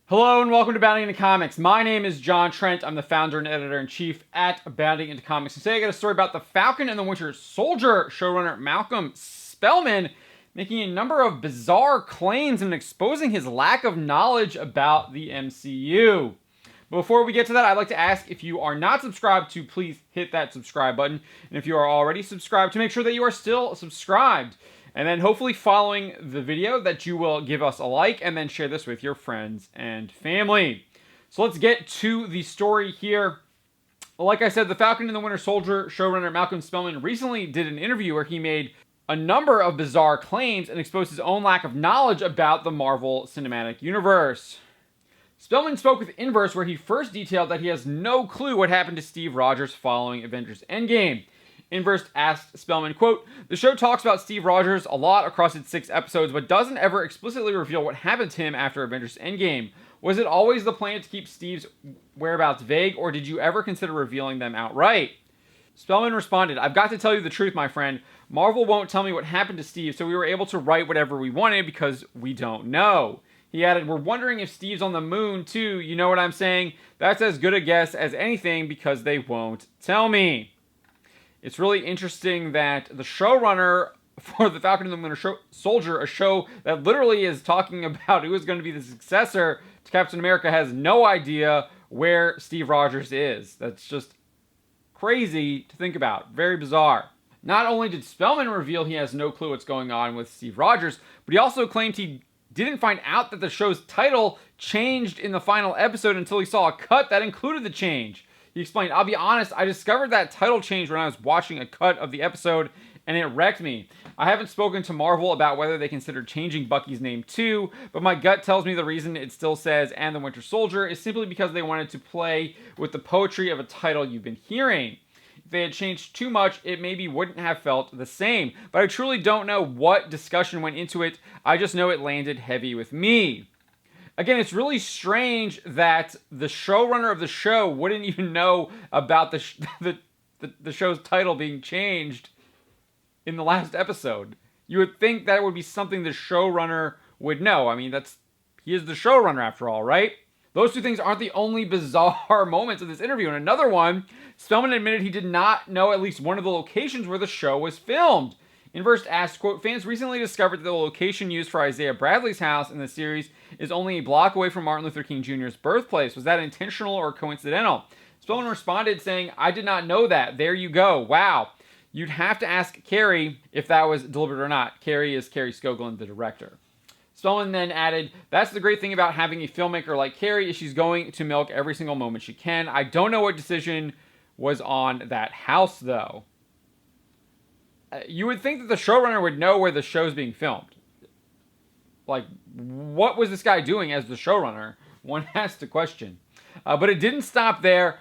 Hello and welcome to Bounding Into Comics. My name is John Trent. I'm the founder and editor-in-chief at Bounding Into Comics. And today I got a story about the Falcon and the Winter Soldier showrunner Malcolm Spellman making a number of bizarre claims and exposing his lack of knowledge about the MCU. Before we get to that, I'd like to ask if you are not subscribed to please hit that subscribe button. And if you are already subscribed, to make sure that you are still subscribed. And then hopefully following the video that you will give us a like and then share this with your friends and family. So let's get to the story here. Like I said, the Falcon and the Winter Soldier showrunner Malcolm Spellman recently did an interview where he made a number of bizarre claims and exposed his own lack of knowledge about the Marvel Cinematic Universe. Spellman spoke with Inverse where he first detailed that he has no clue what happened to Steve Rogers following Avengers Endgame. Inverse asked Spellman, quote, "The show talks about Steve Rogers a lot across its 6 episodes, but doesn't ever explicitly reveal what happened to him after Avengers Endgame. Was it always the plan to keep Steve's whereabouts vague, or did you ever consider revealing them outright?" Spellman responded, "I've got to tell you the truth, my friend. Marvel won't tell me what happened to Steve, so we were able to write whatever we wanted because we don't know." He added, "We're wondering if Steve's on the moon, too. You know what I'm saying? That's as good a guess as anything because they won't tell me." It's really interesting that the showrunner for The Falcon and the Winter Soldier, a show that literally is talking about who is going to be the successor to Captain America, has no idea where Steve Rogers is. That's just crazy to think about. Very bizarre. Not only did Spellman reveal he has no clue what's going on with Steve Rogers, but he also claimed he didn't find out that the show's title changed in the final episode until he saw a cut that included the change. He explained, "I'll be honest, I discovered that title change when I was watching a cut of the episode, and it wrecked me. I haven't spoken to Marvel about whether they considered changing Bucky's name too, but my gut tells me the reason it still says and the Winter Soldier is simply because they wanted to play with the poetry of a title you've been hearing. If they had changed too much, it maybe wouldn't have felt the same. But I truly don't know what discussion went into it. I just know it landed heavy with me." Again, it's really strange that the showrunner of the show wouldn't even know about the show's title being changed in the last episode. You would think that would be something the showrunner would know. I mean, he is the showrunner after all, right? Those two things aren't the only bizarre moments of this interview. In another one, Spellman admitted he did not know at least one of the locations where the show was filmed. Inverse asked, quote, "Fans recently discovered that the location used for Isaiah Bradley's house in the series is only a block away from Martin Luther King Jr.'s birthplace. Was that intentional or coincidental?" Spellman responded saying, "I did not know that. There you go. Wow. You'd have to ask Carrie if that was deliberate or not." Carrie is Carrie Skoglund, the director. Spellman then added, "That's the great thing about having a filmmaker like Carrie is she's going to milk every single moment she can. I don't know what decision was on that house, though." You would think that the showrunner would know where the show's being filmed. Like, what was this guy doing as the showrunner? One has to question. But it didn't stop there.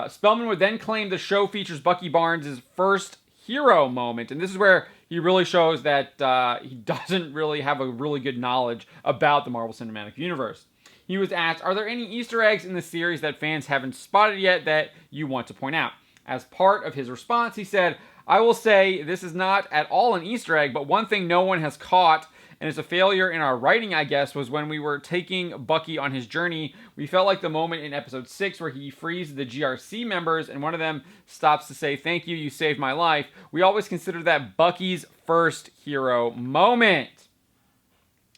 Spellman would then claim the show features Bucky Barnes' first hero moment. And this is where he really shows that he doesn't really have a really good knowledge about the Marvel Cinematic Universe. He was asked, "Are there any Easter eggs in the series that fans haven't spotted yet that you want to point out?" As part of his response, he said, "I will say this is not at all an Easter egg, but one thing no one has caught, and it's a failure in our writing, I guess, was when we were taking Bucky on his journey, we felt like the moment in episode 6 where he frees the GRC members and one of them stops to say, 'Thank you, you saved my life.' We always considered that Bucky's first hero moment."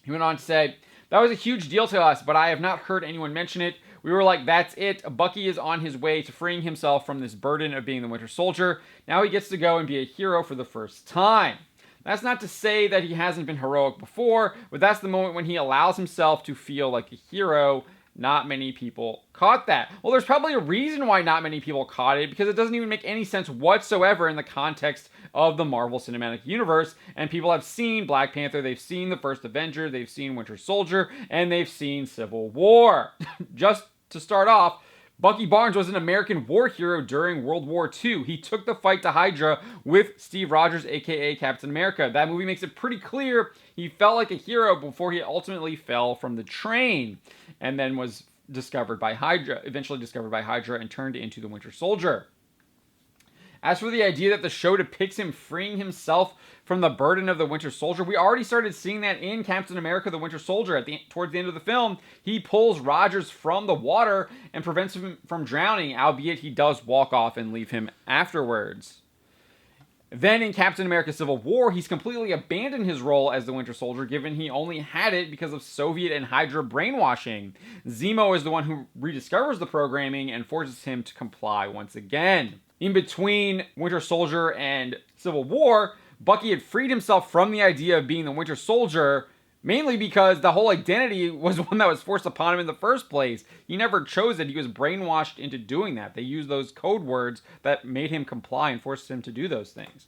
He went on to say, "That was a huge deal to us, but I have not heard anyone mention it. We were like, that's it. Bucky is on his way to freeing himself from this burden of being the Winter Soldier. Now he gets to go and be a hero for the first time." That's not to say that he hasn't been heroic before, but that's the moment when he allows himself to feel like a hero. Not many people caught that. Well, there's probably a reason why not many people caught it, because it doesn't even make any sense whatsoever in the context of the Marvel Cinematic Universe. And people have seen Black Panther, they've seen the first Avenger, they've seen Winter Soldier, and they've seen Civil War. Just to start off, Bucky Barnes was an American war hero during World War II. He took the fight to Hydra with Steve Rogers, aka Captain America. That movie makes it pretty clear he felt like a hero before he ultimately fell from the train and then was discovered by Hydra, eventually discovered by Hydra and turned into the Winter Soldier. As for the idea that the show depicts him freeing himself from the burden of the Winter Soldier, we already started seeing that in Captain America: The Winter Soldier. Towards the end of the film, he pulls Rogers from the water and prevents him from drowning, albeit he does walk off and leave him afterwards. Then in Captain America: Civil War, he's completely abandoned his role as the Winter Soldier, given he only had it because of Soviet and Hydra brainwashing. Zemo is the one who rediscovers the programming and forces him to comply once again. In between Winter Soldier and Civil War, Bucky had freed himself from the idea of being the Winter Soldier, mainly because the whole identity was one that was forced upon him in the first place. He never chose it. He was brainwashed into doing that. They used those code words that made him comply and forced him to do those things.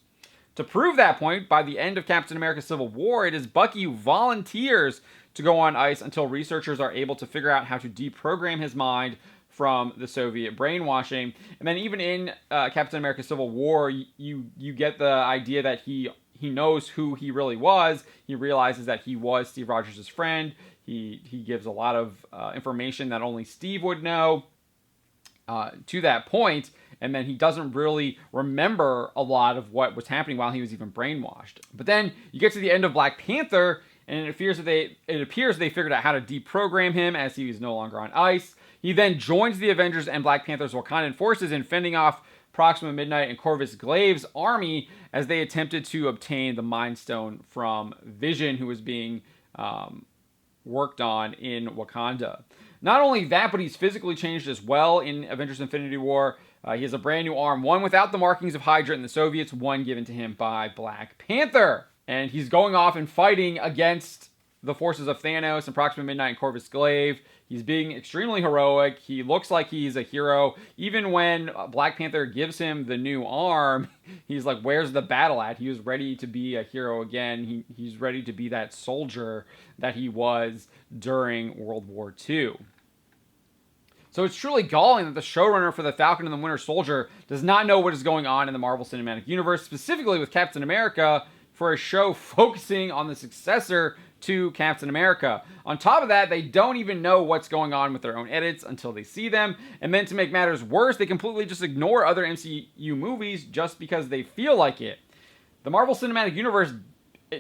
To prove that point, by the end of Captain America: Civil War, it is Bucky who volunteers to go on ice until researchers are able to figure out how to deprogram his mind from the Soviet brainwashing. And then even in Captain America: Civil War, you get the idea that he knows who he really was. He realizes that he was Steve Rogers' friend. He gives a lot of information that only Steve would know to that point. And then he doesn't really remember a lot of what was happening while he was even brainwashed. But then you get to the end of Black Panther, and it appears they figured out how to deprogram him as he was no longer on ice. He then joins the Avengers and Black Panther's Wakandan forces in fending off Proxima Midnight and Corvus Glaive's army as they attempted to obtain the Mind Stone from Vision, who was being worked on in Wakanda. Not only that, but he's physically changed as well in Avengers Infinity War. He has a brand new arm, one without the markings of Hydra and the Soviets, one given to him by Black Panther. And he's going off and fighting against the forces of Thanos and Proxima Midnight and Corvus Glaive. He's being extremely heroic. He looks like he's a hero. Even when Black Panther gives him the new arm, he's like, where's the battle at? He was ready to be a hero again. He's ready to be that soldier that he was during World War II. So it's truly galling that the showrunner for the Falcon and the Winter Soldier does not know what is going on in the Marvel Cinematic Universe, specifically with Captain America, for a show focusing on the successor to Captain America. On top of that, they don't even know what's going on with their own edits until they see them. And then to make matters worse, they completely just ignore other MCU movies just because they feel like it. The Marvel Cinematic Universe,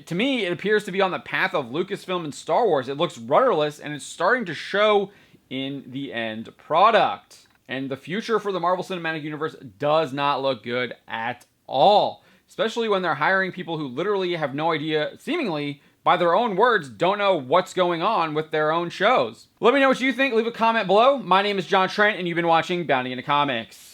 to me, it appears to be on the path of Lucasfilm and Star Wars. It looks rudderless, and it's starting to show in the end product. And the future for the Marvel Cinematic Universe does not look good at all, especially when they're hiring people who literally have no idea, seemingly, by their own words, don't know what's going on with their own shows. Let me know what you think. Leave a comment below. My name is John Trent, and you've been watching Bounding into Comics.